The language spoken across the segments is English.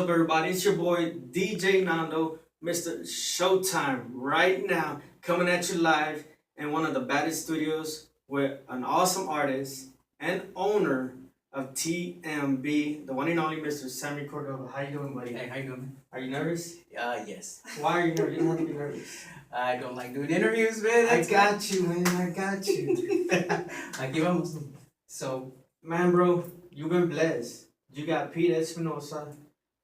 up, everybody? It's your boy DJ Nando, Mr. Showtime, right now, coming at you live in one of the baddest studios with an awesome artist and owner of TMB, the one and only Mr. Samy Cordova. How you doing, buddy? Hey, how you doing? Are you nervous? Yes. Why are you nervous? You don't have to be nervous. I don't like doing interviews, man. I got you, man. I got you. Aquí vamos. So, Man, bro, you've been blessed. You got Pete Espinosa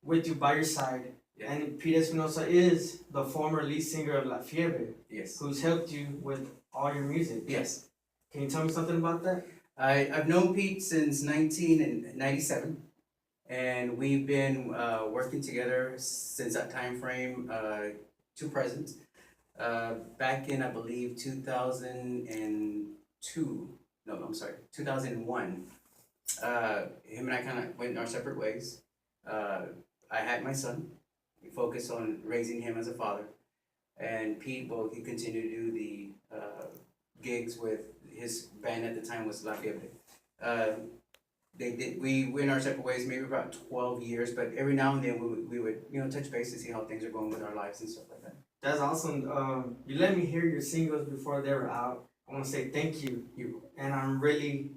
with you by your side. yeah. And Pete Espinosa is the former lead singer of La Fiebre, Yes. who's helped you with all your music. Yes. Can you tell me something about that? I've known Pete since 1997, and we've been working together since that time frame to present. Back in, I believe, 2002. No, I'm sorry, 2001. Him and I kind of went our separate ways. I had my son. We focused on raising him as a father. And Pete, well, he continued to do the gigs with his band at the time was La Fiebre. We went our separate ways maybe about 12 years, but every now and then we would touch base to see how things are going with our lives and stuff like that. That's awesome. You let me hear your singles before they were out. I want to say thank you. And I'm really,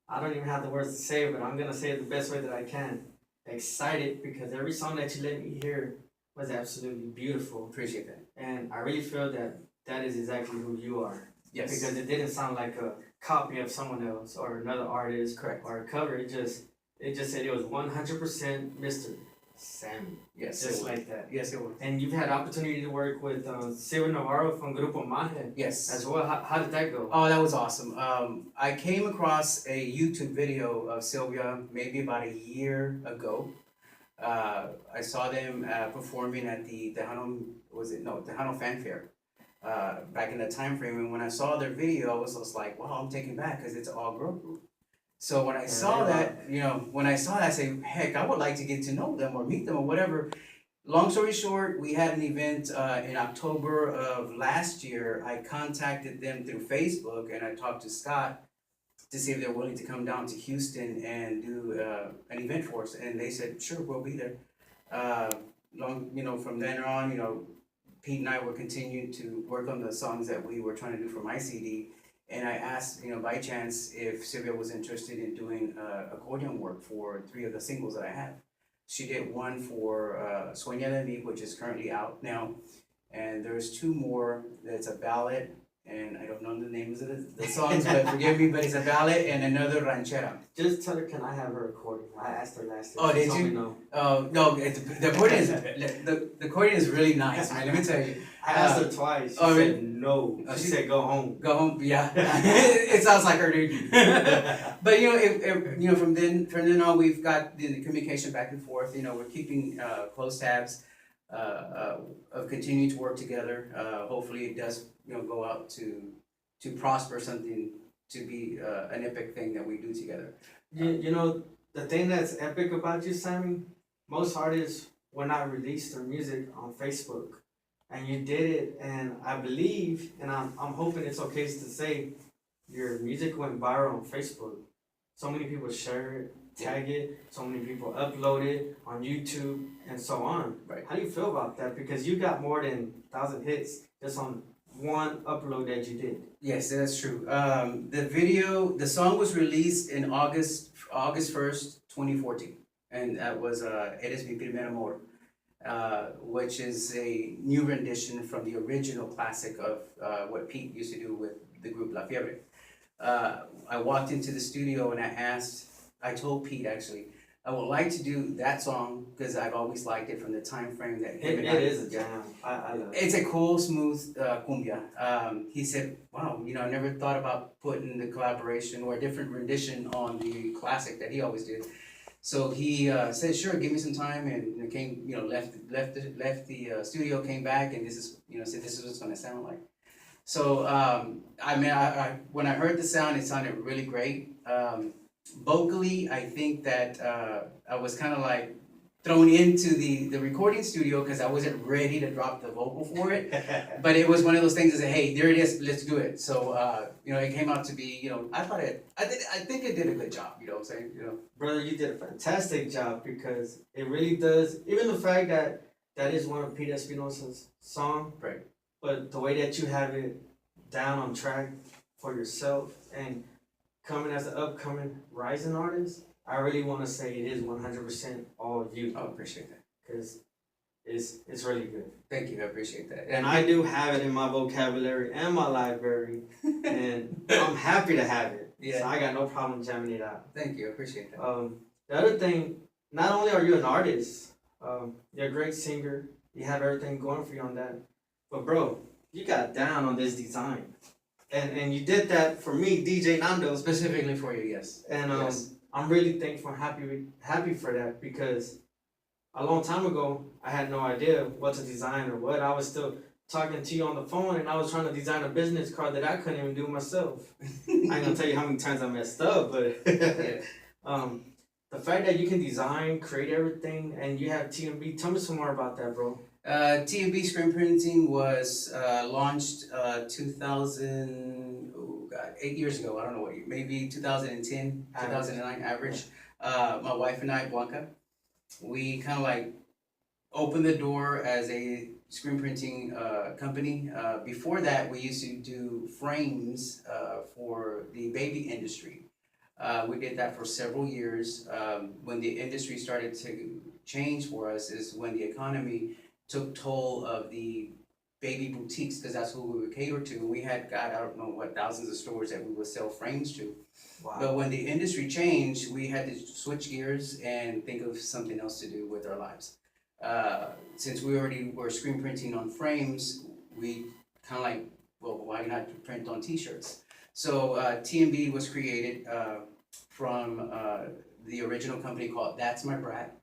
I don't even have the words to say it, but I'm going to say it the best way that I can. Excited because every song that you let me hear was absolutely beautiful. Appreciate that. And I really feel that that is exactly who you are. Yes. Because it didn't sound like a copy of someone else or another artist. Correct. Or a cover. It just said it was 100% Mr. Samy. Yes. Just like that. Yes, it was. And you've had opportunity to work with Silvio Navarro from Grupo Maje Yes. as well. How did that go? Oh, that was awesome. I came across a YouTube video of Sylvia maybe about a year ago. I saw them performing at the Tejano Fanfare back in the time frame. And when I saw their video, I was just like, wow, I'm taken back because it's an all-girl group. So when I saw that, I said, heck, I would like to get to know them or meet them or whatever. Long story short, we had an event in October of last year. I contacted them through Facebook and I talked to Scott to see if they're willing to come down to Houston and do an event for us. And they said, sure, we'll be there. From then on, Pete and I were continuing to work on the songs that we were trying to do for my CD. And I asked, by chance, if Sylvia was interested in doing accordion work for 3 of the singles that I have. She did one for Sueña de mí, which is currently out now. And there's 2 more that's a ballad, and I don't know the names of the songs, but forgive me, but it's a ballad and another ranchera. Just tell her, can I have her accordion? I asked her last time. Oh, did you? No. No, the accordion is really nice, man. Let me tell you. I asked her twice. She said no. She said go home. Go home. Yeah, it sounds like her, dude. But from then on, we've got the communication back and forth. We're keeping close tabs of continuing to work together. Hopefully, it does go out to prosper something to be an epic thing that we do together. The thing that's epic about you, Samy, most artists will not release their music on Facebook. And you did it, and I believe, and I'm hoping it's okay to say, your music went viral on Facebook. So many people share it, tag it, so many people upload it on YouTube, and so on. Right. How do you feel about that? Because you got more than 1,000 hits just on one upload that you did. Yes, that's true. The song was released in August 1st, 2014, and that was Eres mi primer amor. Which is a new rendition from the original classic of what Pete used to do with the group La Fiebre. I walked into the studio and I told Pete actually, I would like to do that song because I've always liked it from the time frame that it is a jam. I love it. It's a cool, smooth cumbia. He said, wow, I never thought about putting the collaboration or a different rendition on the classic that he always did. So he said, sure, give me some time, and came, left the studio, came back, and said this is what it's gonna sound like. So I when I heard the sound, it sounded really great. Vocally, I think that I was kind of like thrown into the recording studio because I wasn't ready to drop the vocal for it. But it was one of those things that said, hey, there it is, let's do it. So, it came out to be, I think it did a good job, you know what I'm saying, Brother, you did a fantastic job because it really does. Even the fact that that is one of Pete Espinosa's song, Right. but the way that you have it down on track for yourself and coming as an upcoming rising artist, I really want to say it is 100% all you. I appreciate that. Because it's really good. Thank you, I appreciate that. And I do have it in my vocabulary and my library, and I'm happy to have it. Yeah. So I got no problem jamming it out. Thank you, I appreciate that. The other thing, not only are you an artist, you're a great singer, you have everything going for you on that, but bro, you got down on this design. And you did that for me, DJ Nando. Specifically for you, yes. And yes. I'm really thankful and happy for that because a long time ago, I had no idea what to design or what. I was still talking to you on the phone and I was trying to design a business card that I couldn't even do myself. I ain't gonna tell you how many times I messed up, but Yeah. The fact that you can design, create everything, and you have TMB, tell me some more about that, bro. TMB screen printing was launched 8 years ago. I don't know what year, maybe 2010, 2009 average. My wife and I, Blanca, we kind of like opened the door as a screen printing company. Before that, we used to do frames for the baby industry. We did that for several years. When the industry started to change for us is when the economy took toll of the baby boutiques, because that's who we would cater to. We had, God, I don't know what, thousands of stores that we would sell frames to. Wow. But when the industry changed, we had to switch gears and think of something else to do with our lives. Since we already were screen printing on frames, we kind of like, well, why not print on t-shirts? So TMB was created from the original company called That's My Brat.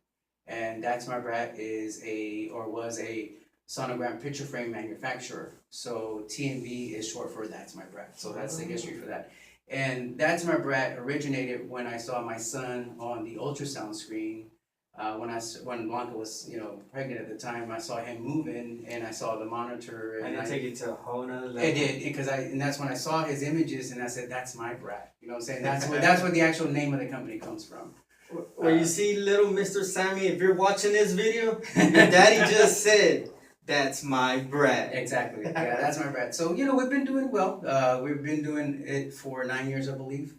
And That's My Brat was a sonogram picture frame manufacturer. So TMB is short for That's My Brat. So that's the history for that. And That's My Brat originated when I saw my son on the ultrasound screen. When Blanca was pregnant at the time, I saw him moving and I saw the monitor. And it took you to a whole nother level. It did, because that's when I saw his images and I said, that's my brat. You know what I'm saying? That's where the actual name of the company comes from. Where you see little Mr. Samy, if you're watching this video, your daddy just said, that's my brat. Exactly. Yeah, that's my brat. So, we've been doing well. We've been doing it for 9 years, I believe.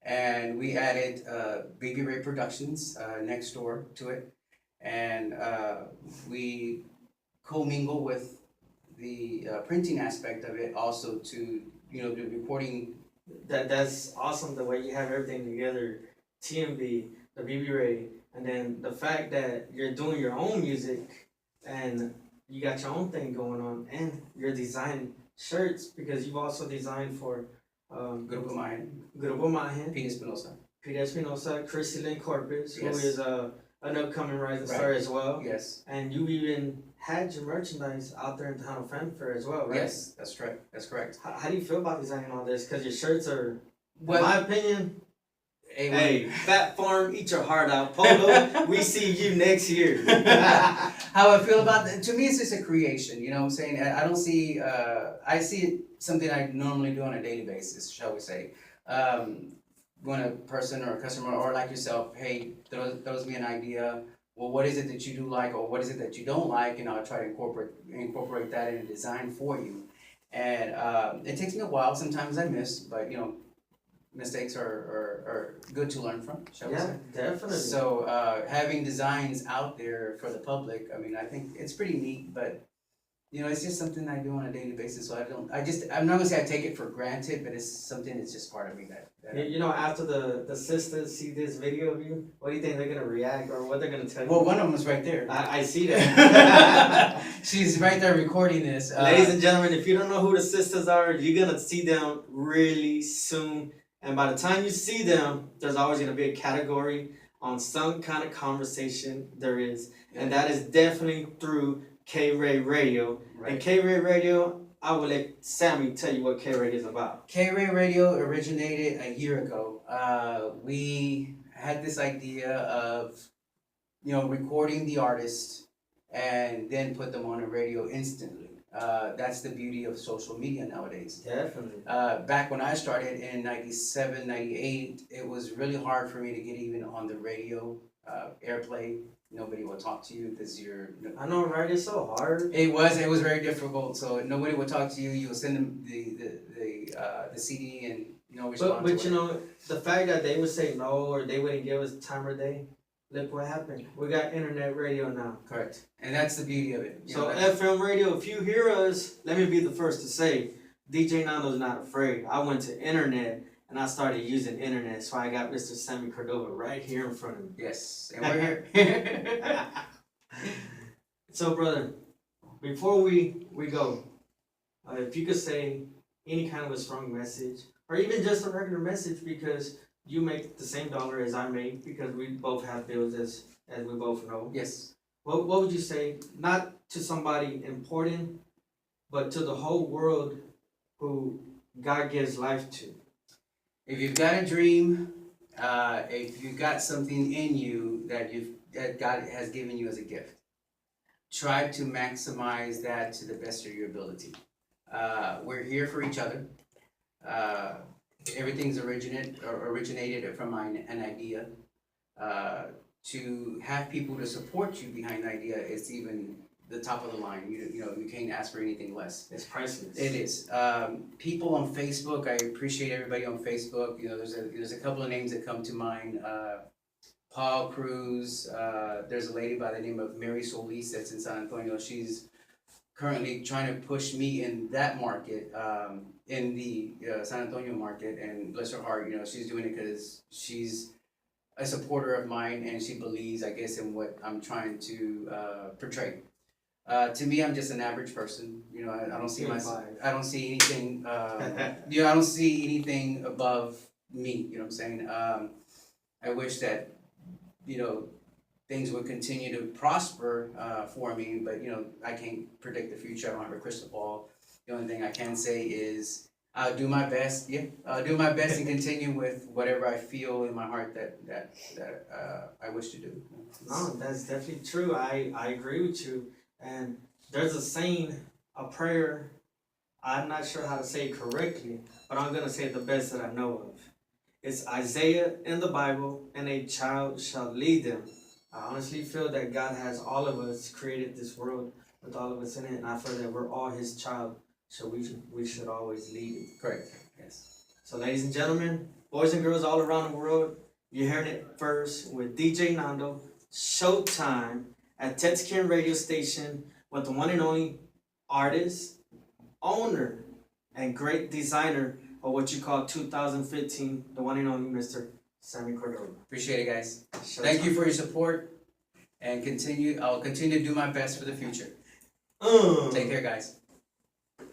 And we added Baby Ray Productions next door to it. And we commingle with the printing aspect of it also to, the recording. That's awesome the way you have everything together. TMB, the BB Ray, and then the fact that you're doing your own music and you got your own thing going on and you're designing shirts because you've also designed for Grupo Mahen, Pete Pete Espinosa, Chrissy Lynn Corpus, Yes. who is an upcoming rising star as well. Yes. And you even had your merchandise out there in Tejano Fan Fair as well, right? Yes, that's correct. That's correct. How do you feel about designing all this? Because your shirts are, Well, in my opinion, hey, hey, Fat Farm, eat your heart out. Polo, we see you next year. how I feel about that, to me it's just a creation, you know what I'm saying? I don't see, I see it something I normally do on a daily basis, shall we say. When a person or a customer or like yourself, hey, throws me an idea, well, what is it that you do like or what is it that you don't like, and I'll try to incorporate that in a design for you. And it takes me a while, sometimes I miss, but mistakes are good to learn from, shall we say? Yeah, definitely. So having designs out there for the public, I mean, I think it's pretty neat, but it's just something I do on a daily basis. So I'm not gonna say I take it for granted, but it's something that's just part of me that After the sisters see this video of you, what do you think they're gonna react or what they're gonna tell you? Well, one of them is right there. I see that. She's right there recording this. Ladies and gentlemen, if you don't know who the sisters are, you're gonna see them really soon. And by the time you see them, there's always going to be a category on some kind of conversation there is. And that is definitely through K-Ray Radio. Right. And K-Ray Radio, I will let Samy tell you what K-Ray is about. K-Ray Radio originated a year ago. We had this idea of recording the artist and then put them on the radio instantly. That's the beauty of social media nowadays. Definitely. Back when I started in 97, 98, it was really hard for me to get even on the radio, airplay. Nobody will talk to you because I know, right? It's so hard. It was very difficult. So nobody would talk to you. You would send them the CD and no response. But you know, the fact that they would say no or they wouldn't give us time of day, look what happened. We got internet radio now. Correct. And that's the beauty of it. So FM radio, if you hear us, let me be the first to say, DJ Nando's not afraid. I went to internet and I started using internet, so I got Mr. Samy Cordova right here in front of me. Yes, and we're here. So, brother, before we go, if you could say any kind of a strong message, or even just a regular message, because you make the same dollar as I make, because we both have bills, as we both know. Yes. What would you say, not to somebody important, but to the whole world who God gives life to? If you've got a dream, if you've got something in you that God has given you as a gift, try to maximize that to the best of your ability. We're here for each other. Everything's originated from an idea. To have people to support you behind the idea is even the top of the line. You can't ask for anything less. It's priceless. It is. People on Facebook, I appreciate everybody on Facebook. There's a couple of names that come to mind. Paul Cruz. There's a lady by the name of Mary Solis that's in San Antonio. She's currently trying to push me in that market, in the San Antonio market, and bless her heart, she's doing it because she's a supporter of mine and she believes, I guess, in what I'm trying to portray. To me, I'm just an average person. I don't see myself. I don't see anything. I don't see anything above me. You know what I'm saying? I wish that things would continue to prosper for me, but I can't predict the future. I don't have a crystal ball. The only thing I can say is I'll do my best. Yeah, I'll do my best and continue with whatever I feel in my heart that I wish to do. No, that's definitely true. I agree with you. And there's a saying, a prayer, I'm not sure how to say it correctly, but I'm going to say it the best that I know of. It's Isaiah in the Bible, and a child shall lead them. I honestly feel that God has all of us, created this world with all of us in it, and I feel that we're all His child, so we should always lead it. Correct, yes. So ladies and gentlemen, boys and girls all around the world, you're hearing it first with DJ Nando, Showtime, at Texican radio station with the one and only artist, owner, and great designer of what you call 2015, the one and only Mr. Samy Cordova. Appreciate it, guys. Showtime. Thank you for your support, and I'll continue to do my best for the future. Take care, guys.